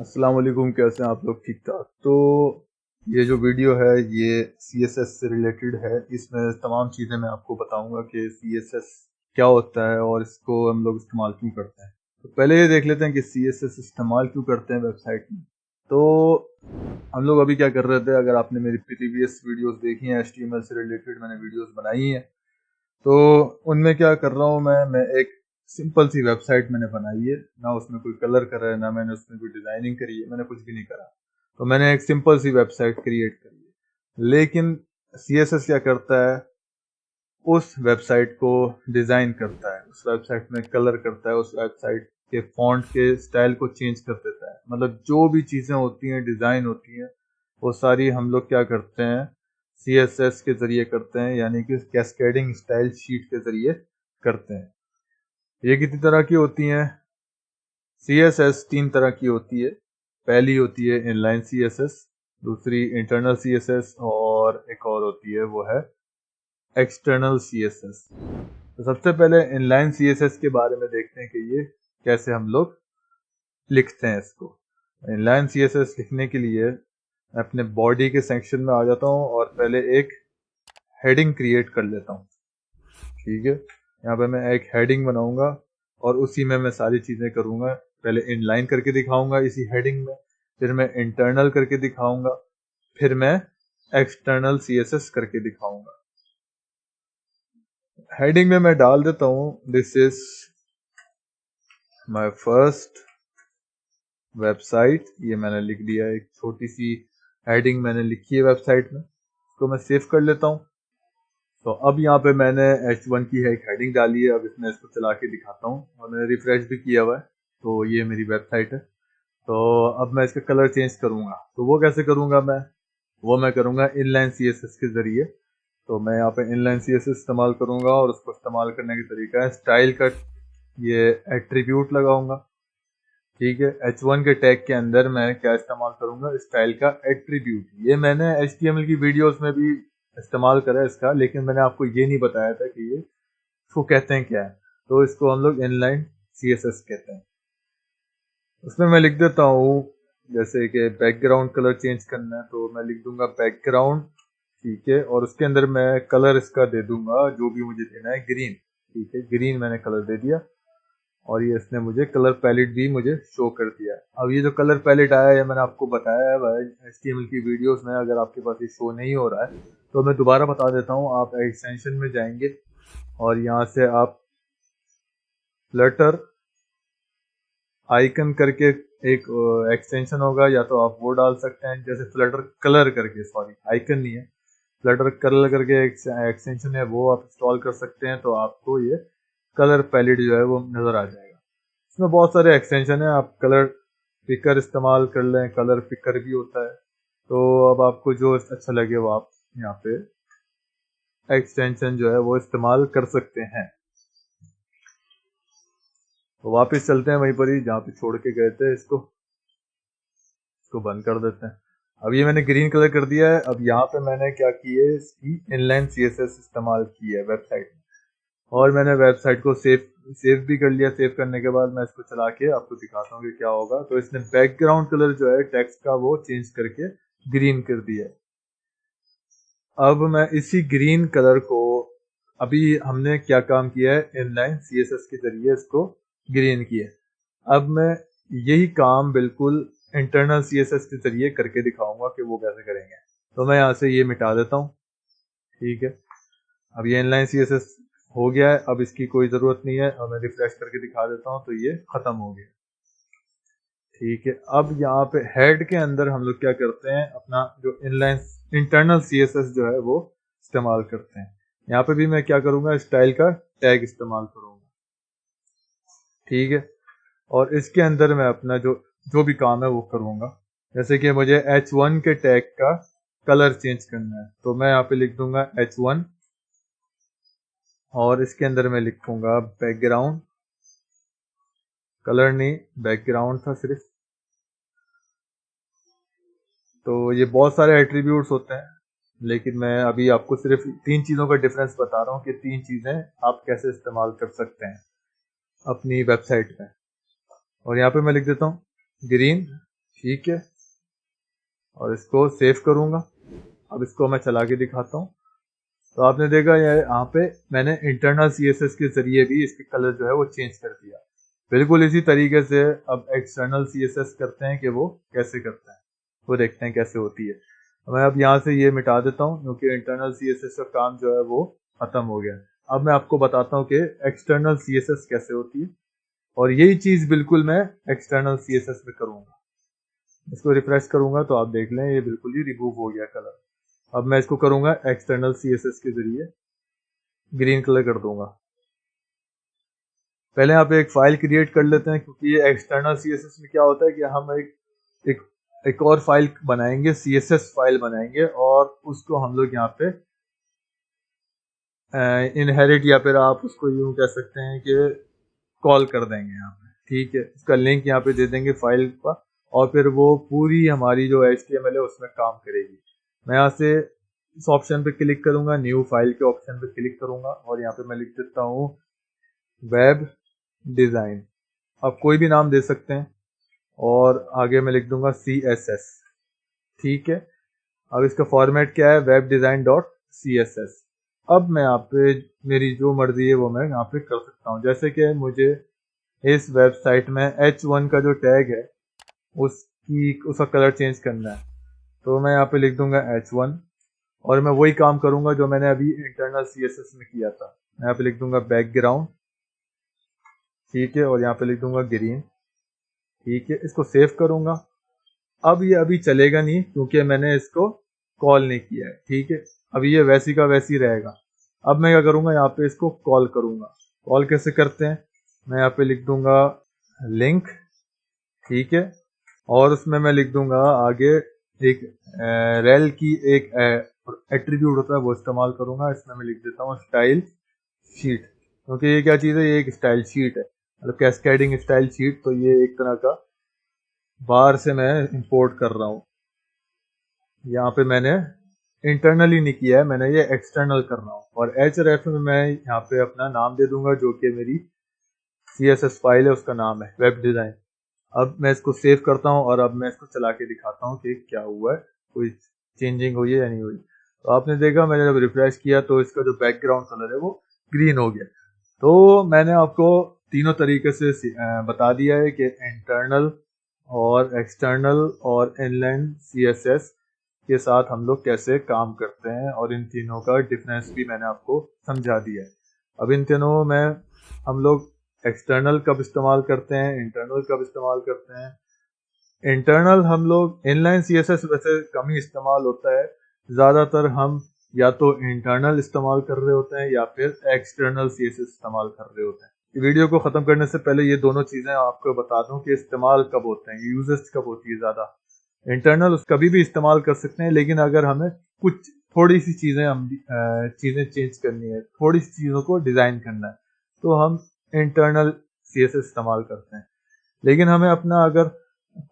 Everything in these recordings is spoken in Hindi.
अस्सलाम वालेकुम, कैसे हैं आप लोग? ठीक ठाक। तो ये जो वीडियो है ये CSS से रिलेटेड है। इसमें तमाम चीज़ें मैं आपको बताऊंगा कि CSS क्या होता है और इसको हम लोग इस्तेमाल क्यों करते हैं। तो पहले ये देख लेते हैं कि CSS इस्तेमाल क्यों करते हैं वेबसाइट में। तो हम लोग अभी क्या कर रहे थे, अगर आपने मेरी प्रीवियस वीडियोस देखी हैं HTML से रिलेटेड, मैंने वीडियोस बनाई हैं, तो उनमें क्या कर रहा हूँ मैं एक सिंपल सी वेबसाइट मैंने बनाई है। ना उसमें कोई कलर करा है, ना मैंने उसमें कोई डिजाइनिंग करी है, मैंने कुछ भी नहीं करा। तो मैंने एक सिंपल सी वेबसाइट क्रिएट करी है। लेकिन CSS क्या करता है, उस वेबसाइट को डिजाइन करता है, उस वेबसाइट में कलर करता है, उस वेबसाइट के फॉन्ट के स्टाइल को चेंज कर देता है। मतलब जो भी चीजें होती हैं, डिजाइन होती हैं, वो सारी हम लोग क्या करते हैं, CSS के जरिए करते हैं, यानी कि कैस्केडिंग स्टाइल शीट के जरिए करते हैं। ये कितनी तरह की होती हैं? CSS 3 तरह की होती है। पहली होती है इनलाइन CSS, दूसरी इंटरनल CSS, और एक और होती है वो है एक्सटर्नल CSS। तो सबसे पहले इनलाइन CSS के बारे में देखते हैं कि ये कैसे हम लोग लिखते हैं इसको। इनलाइन CSS लिखने के लिए मैं अपने बॉडी के सेक्शन में आ जाता हूँ और पहले एक हेडिंग क्रिएट कर लेता हूँ। ठीक है, यहाँ पे मैं एक हेडिंग बनाऊंगा और उसी में मैं सारी चीजें करूंगा। पहले इनलाइन करके दिखाऊंगा इसी हेडिंग में, फिर मैं इंटरनल करके दिखाऊंगा, फिर मैं एक्सटर्नल CSS करके दिखाऊंगा। हेडिंग में मैं डाल देता हूँ, this is my first website. ये मैंने लिख दिया, एक छोटी सी हेडिंग मैंने लिखी है वेबसाइट में। इसको मैं सेव कर लेता हूँ। तो अब यहाँ पे मैंने H1 की है एक हेडिंग डाली है। अब इसमें इसको चला के दिखाता हूँ और मैंने रिफ्रेश भी किया हुआ है। तो ये मेरी वेबसाइट है। तो अब मैं इसका कलर चेंज करूंगा, तो वो कैसे करूंगा मैं करूंगा इनलाइन CSS के जरिए। तो मैं यहाँ पे इनलाइन CSS इस्तेमाल करूंगा और उसको इस्तेमाल करने का तरीका है स्टाइल का ये एट्रीब्यूट लगाऊंगा। ठीक है, H1 के टैग के अंदर मैं क्या इस्तेमाल करूंगा, स्टाइल का एट्रीब्यूट। ये मैंने HTML की वीडियोस में भी इस्तेमाल करा है इसका, लेकिन मैंने आपको ये नहीं बताया था कि ये इसको कहते हैं क्या है। तो इसको हम लोग इनलाइन CSS कहते हैं। उसमें मैं लिख देता हूँ, जैसे कि बैकग्राउंड कलर चेंज करना है तो मैं लिख दूंगा बैकग्राउंड। ठीक है, और उसके अंदर मैं कलर इसका दे दूंगा जो भी मुझे देना है, ग्रीन। ठीक है, ग्रीन मैंने कलर दे दिया और ये इसने मुझे कलर पैलेट भी मुझे शो कर दिया। अब ये जो कलर पैलेट आया है मैंने आपको बताया है भाई HTML की वीडियोस में। अगर आपके पास ये शो नहीं हो रहा है तो मैं दोबारा बता देता हूँ। आप एक्सटेंशन में जाएंगे और यहाँ से आप फ्लटर आइकन करके एक एक्सटेंशन होगा, या तो आप वो डाल सकते हैं, जैसे फ्लटर कलर करके, सॉरी आइकन नहीं है, फ्लटर कलर करके एक एक्सटेंशन है, वो आप इंस्टॉल कर सकते हैं। तो आपको ये कलर पैलेट जो है वो नजर आ जाएगा। इसमें बहुत सारे एक्सटेंशन है, आप कलर पिकर इस्तेमाल कर लें, कलर पिकर भी होता है। तो अब आपको जो अच्छा लगे वो आप यहाँ पे एक्सटेंशन जो है वो इस्तेमाल कर सकते हैं। तो वापस चलते हैं वहीं पर ही जहाँ पे छोड़ के गए थे। इसको बंद कर देते हैं। अब ये मैंने ग्रीन कलर कर दिया है। अब यहाँ पे मैंने क्या की है, इसकी इनलाइन CSS इस्तेमाल की है वेबसाइट में, और मैंने वेबसाइट को सेव भी कर लिया। सेव करने के बाद मैं इसको चला के आपको दिखाता हूँ कि क्या होगा। तो इसने बैकग्राउंड कलर जो है टेक्स्ट का वो चेंज करके ग्रीन कर दिया है। अब मैं इसी ग्रीन कलर को, अभी हमने क्या काम किया है, इनलाइन CSS के जरिए इसको ग्रीन किया। अब मैं यही काम बिल्कुल इंटरनल CSS के जरिए करके दिखाऊंगा कि वो कैसे करेंगे। तो मैं यहाँ से ये मिटा देता हूँ। ठीक है, अब ये इनलाइन CSS हो गया है, अब इसकी कोई ज़रूरत नहीं है। और मैं रिफ्रेश करके दिखा देता हूँ तो ये ख़त्म हो गया। ठीक है, अब यहाँ पे हेड के अंदर हम लोग क्या करते हैं, अपना जो इनलाइन इंटरनल CSS जो है वो इस्तेमाल करते हैं। यहाँ पे भी मैं क्या करूँगा, स्टाइल का टैग इस्तेमाल करूँगा। ठीक है, और इसके अंदर मैं अपना जो जो भी काम है वो करूँगा। जैसे कि मुझे H1 के टैग का कलर चेंज करना है, तो मैं यहाँ पे लिख दूंगा H1 और इसके अंदर मैं लिखूंगा बैकग्राउंड कलर, नहीं बैकग्राउंड था सिर्फ। तो ये बहुत सारे एट्रीब्यूट्स होते हैं, लेकिन मैं अभी आपको सिर्फ 3 चीज़ों का डिफरेंस बता रहा हूँ कि 3 चीज़ें आप कैसे इस्तेमाल कर सकते हैं अपनी वेबसाइट में। और यहाँ पे मैं लिख देता हूँ ग्रीन। ठीक है, और इसको सेव करूंगा। अब इसको मैं चला के दिखाता हूँ। तो आपने देखा यहाँ पे मैंने इंटरनल CSS के जरिए भी इसके कलर जो है वो चेंज कर दिया। बिल्कुल इसी तरीके से अब एक्सटर्नल CSS करते हैं कि वो कैसे करते हैं, वो देखते हैं कैसे होती है। मैं अब यहाँ से ये मिटा देता हूँ क्योंकि इंटरनल CSS का काम जो है वो खत्म हो गया। अब मैं आपको बताता हूँ कि एक्सटर्नल CSS कैसे होती है, और यही चीज बिल्कुल मैं एक्सटर्नल CSS में करूंगा। इसको रिफ्रेश करूंगा तो आप देख लें ये बिल्कुल ही रिमूव हो गया कलर। अब मैं इसको करूंगा एक्सटर्नल CSS के जरिए ग्रीन कलर कर दूंगा। पहले यहाँ पे एक फाइल क्रिएट कर लेते हैं, क्योंकि ये एक्सटर्नल CSS में क्या होता है कि हम एक और फाइल बनाएंगे, CSS फाइल बनाएंगे, और उसको हम लोग यहाँ पे इनहेरिट या फिर आप उसको यूं कह सकते हैं कि कॉल कर देंगे यहाँ पे। ठीक है, इसका लिंक यहाँ पे दे देंगे फाइल का, और फिर वो पूरी हमारी जो HTML है उसमें काम करेगी। मैं यहाँ से इस ऑप्शन पे क्लिक करूंगा, न्यू फाइल के ऑप्शन पे क्लिक करूंगा, और यहाँ पे मैं लिख देता हूँ वेब डिजाइन। आप कोई भी नाम दे सकते हैं, और आगे मैं लिख दूंगा CSS। ठीक है, अब इसका फॉर्मेट क्या है, वेब डिजाइन .css। अब मैं यहाँ पे मेरी जो मर्जी है वो मैं यहाँ पे कर सकता हूँ। जैसे कि मुझे इस वेबसाइट में H1 का जो टैग है उसका कलर चेंज करना है, तो मैं यहाँ पे लिख दूंगा H1, और मैं वही काम करूंगा जो मैंने अभी इंटरनल CSS में किया था। मैं यहाँ पे लिख दूंगा बैकग्राउंड। ठीक है, और यहाँ पे लिख दूंगा ग्रीन। ठीक है, इसको सेव करूंगा। अब ये अभी चलेगा नहीं क्योंकि मैंने इसको कॉल नहीं किया है। ठीक है, अभी ये वैसी का वैसी रहेगा। अब मैं क्या करूंगा, यहाँ पे इसको कॉल करूंगा। कॉल कैसे करते हैं, मैं यहाँ पे लिख दूंगा लिंक। ठीक है, और उसमें मैं लिख दूंगा आगे एक रेल की एक एट्रीब्यूट होता है वो इस्तेमाल करूंगा। इसमें मैं लिख देता हूँ स्टाइल शीट, क्योंकि ये क्या चीज़ है, ये एक स्टाइल शीट है, मतलब कैस्केडिंग स्टाइल शीट। तो ये एक तरह का बाहर से मैं इंपोर्ट कर रहा हूँ। यहाँ पे मैंने इंटरनली नहीं किया है, मैंने ये एक्सटर्नल कर रहा हूँ। और href में मैं यहाँ पे अपना नाम दे दूंगा, जो कि मेरी CSS फाइल है उसका नाम है वेब डिजाइन। अब मैं इसको सेव करता हूँ, और अब मैं इसको चला के दिखाता हूँ कि क्या हुआ है, कोई चेंजिंग हुई है या नहीं हुई। तो आपने देखा मैंने जब रिफ्रेश किया तो इसका जो बैकग्राउंड कलर है वो ग्रीन हो गया। तो मैंने आपको तीनों तरीके से बता दिया है कि इंटरनल और एक्सटर्नल और इनलाइन CSS के साथ हम लोग कैसे काम करते हैं, और इन तीनों का डिफरेंस भी मैंने आपको समझा दिया है। अब इन तीनों में हम लोग एक्सटर्नल कब इस्तेमाल करते हैं, इंटरनल कब इस्तेमाल करते हैं। इंटरनल हम लोग इनलाइन CSS वैसे कम ही इस्तेमाल होता है, ज़्यादातर हम या तो इंटरनल इस्तेमाल कर रहे होते हैं या फिर एक्सटर्नल CSS इस्तेमाल कर रहे होते हैं। वीडियो को ख़त्म करने से पहले ये दोनों चीज़ें आपको बता दूं कि इस्तेमाल कब होते हैं, यूजेस कब होती है ज़्यादा। इंटरनल कभी भी इस्तेमाल कर सकते हैं, लेकिन अगर हमें कुछ थोड़ी सी चीज़ें चेंज करनी है, थोड़ी सी चीज़ों को डिज़ाइन करना है, तो हम इंटरनल CSS इस्तेमाल करते हैं। लेकिन हमें अपना अगर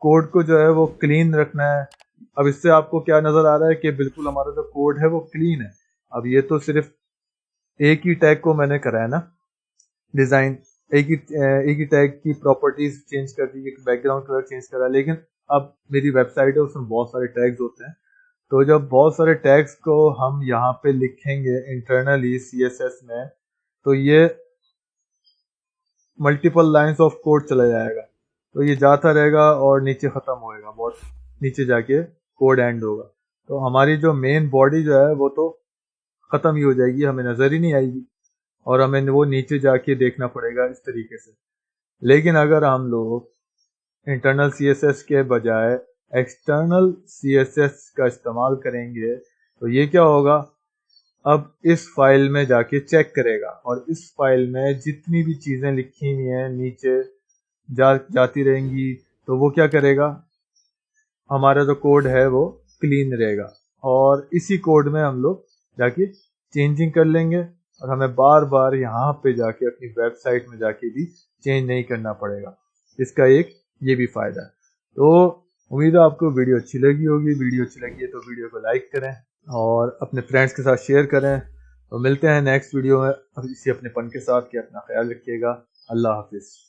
कोड को जो है वो क्लीन रखना है। अब इससे आपको क्या नज़र आ रहा है कि बिल्कुल हमारा जो कोड है वो क्लीन है। अब ये तो सिर्फ एक ही टैग को मैंने करा है ना डिज़ाइन, एक ही टैग की प्रॉपर्टीज चेंज कर दी, बैकग्राउंड कलर चेंज करा। लेकिन अब मेरी वेबसाइट है उसमें बहुत सारे टैग्स होते हैं, तो जब बहुत सारे टैग्स को हम यहाँ पे लिखेंगे इंटरनली CSS में, तो ये मल्टीपल लाइंस ऑफ कोड चला जाएगा। तो ये जाता रहेगा और नीचे ख़त्म होएगा, बहुत नीचे जाके कोड एंड होगा। तो हमारी जो मेन बॉडी जो है वो तो ख़त्म ही हो जाएगी, हमें नज़र ही नहीं आएगी, और हमें वो नीचे जाके देखना पड़ेगा इस तरीके से। लेकिन अगर हम लोग इंटरनल CSS के बजाय एक्सटर्नल CSS का इस्तेमाल करेंगे, तो ये क्या होगा, अब इस फाइल में जाके चेक करेगा, और इस फाइल में जितनी भी चीज़ें लिखी हुई हैं नीचे जाती रहेंगी। तो वो क्या करेगा, हमारा जो कोड है वो क्लीन रहेगा, और इसी कोड में हम लोग जाके चेंजिंग कर लेंगे, और हमें बार बार यहाँ पे जाके अपनी वेबसाइट में जाके भी चेंज नहीं करना पड़ेगा। इसका एक ये भी फ़ायदा है। तो उम्मीद है आपको वीडियो अच्छी लगी होगी। वीडियो अच्छी लगी है तो वीडियो को लाइक करें और अपने फ्रेंड्स के साथ शेयर करें। तो मिलते हैं नेक्स्ट वीडियो में इसी अपनेपन के साथ, कि अपना ख्याल रखिएगा। अल्लाह हाफिज़।